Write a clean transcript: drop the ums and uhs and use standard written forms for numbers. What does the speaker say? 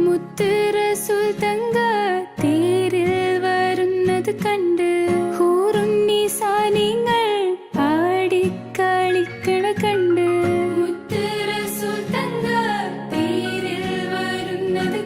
മുത്ത് റസൂൽ തങ്ക തേരിൽ വരുന്നത് കണ്ട് ഹൂറുന്നീസാനിങ്ങൾ പാടിക്കളിക്കണ കണ്ട് മുത്ത് റസൂൽ തങ്ക തേരിൽ വരുന്നത്